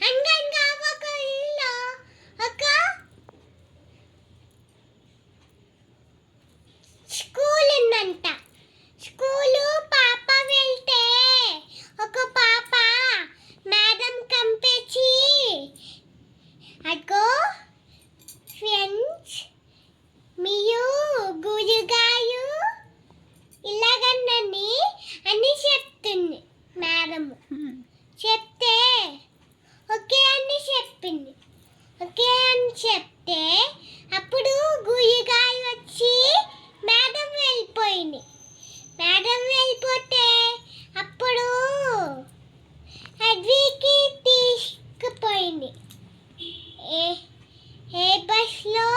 అనగా ఒక ఇల్లు ఒక స్కూల్ ఉందంట. స్కూలు పాప వెళ్తే ఒక పాప మేడం కంపేచి అగో ఫ్రెండ్స్ మీరు గురుగారు ఇలాగన్నని అని చెప్తుంది మేడం. చెప్తే ఓకే అని చెప్పింది. ఓకే అని చెప్తే అప్పుడు గురుగారు వచ్చి మేడం వెళ్ళిపోయింది. మేడం వెళ్ళిపోతే అప్పుడు అడ్వికి తీసుకుపోయింది. ఏ బస్లో?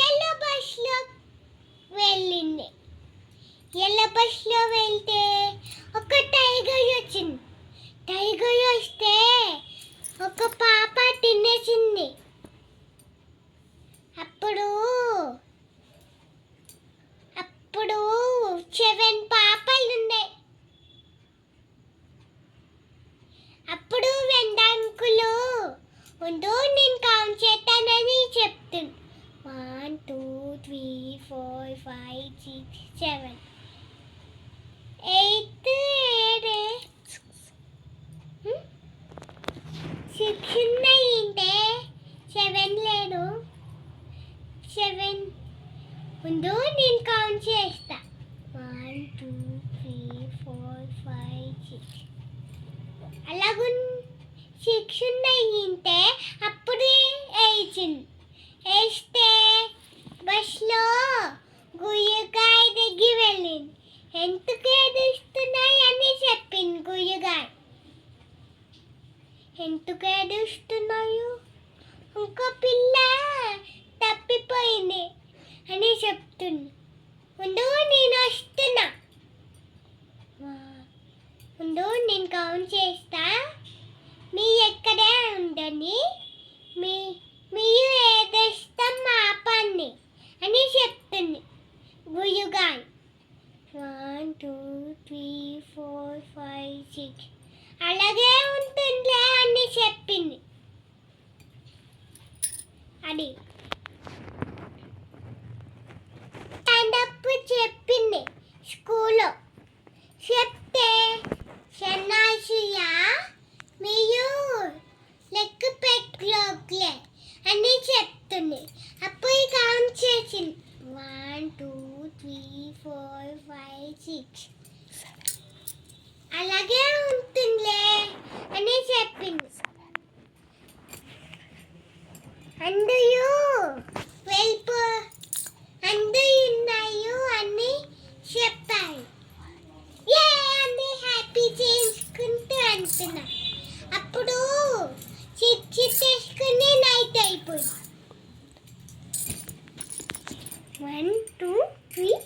ఎల్లో బస్లో వెళ్ళింది. ఎల్లో బస్లో వెళ్తే ఒక టైగర్ వచ్చింది. టైగర్ వస్తే ఒక పాప తినేసింది. అప్పుడు 7 పాపలు ఉన్నాయి. అప్పుడు వెండాంకులు ఉండు నేను కౌంట్ చేస్తానని చెప్తుంది. 1 2 3 4 5 6 7 8 6 ఉన్నాయంటే 7 లేదు. 7 ఉండు నేను కౌంట్ చేస్తా. 1 2 3 4 5 6 అలాగూ 6 ఉన్నాయంటే అప్పుడే వేస్తే బస్లో గుయ్యగాయ దగ్గర వెళ్ళింది. ఎందుకు ఏడుస్తున్నాయి అని చెప్పింది గుయ్యగాయ. ఎందుకు ఏడుస్తున్నాయో ఇంకో పిల్ల తప్పిపోయింది అని చెప్తుంది. ఉండు నేను వస్తున్నా. ఉండు నేను కౌంట్ చేస్తా. మీ ఎక్కడే ఉండండి. మీరు ఏదేస్తాం ఆపండి అని చెప్తుంది గుయ్యగాయ. 1 2 3 4 5 6 అలాగే ఉంటుందిలే అని చెప్పింది. అది స్టాండప్ చెప్పింది స్కూల్లో. చెప్తే సన్నాసియా మీరు లెక్క పెట్టుకోలే అని చెప్తుంది. అప్పుడు కౌంట్ చేసింది. 1 2 3 4 5 6 అలాగే ఉంటుందిలే అని చెప్పింది. అందరూ ఉన్నాయో అని చెప్పారు. అని హ్యాపీ చేసుకుంటూ అంటున్నా. అప్పుడు చిచ్చి తీసుకుని నైట్ అయిపోయింది. 1 2 3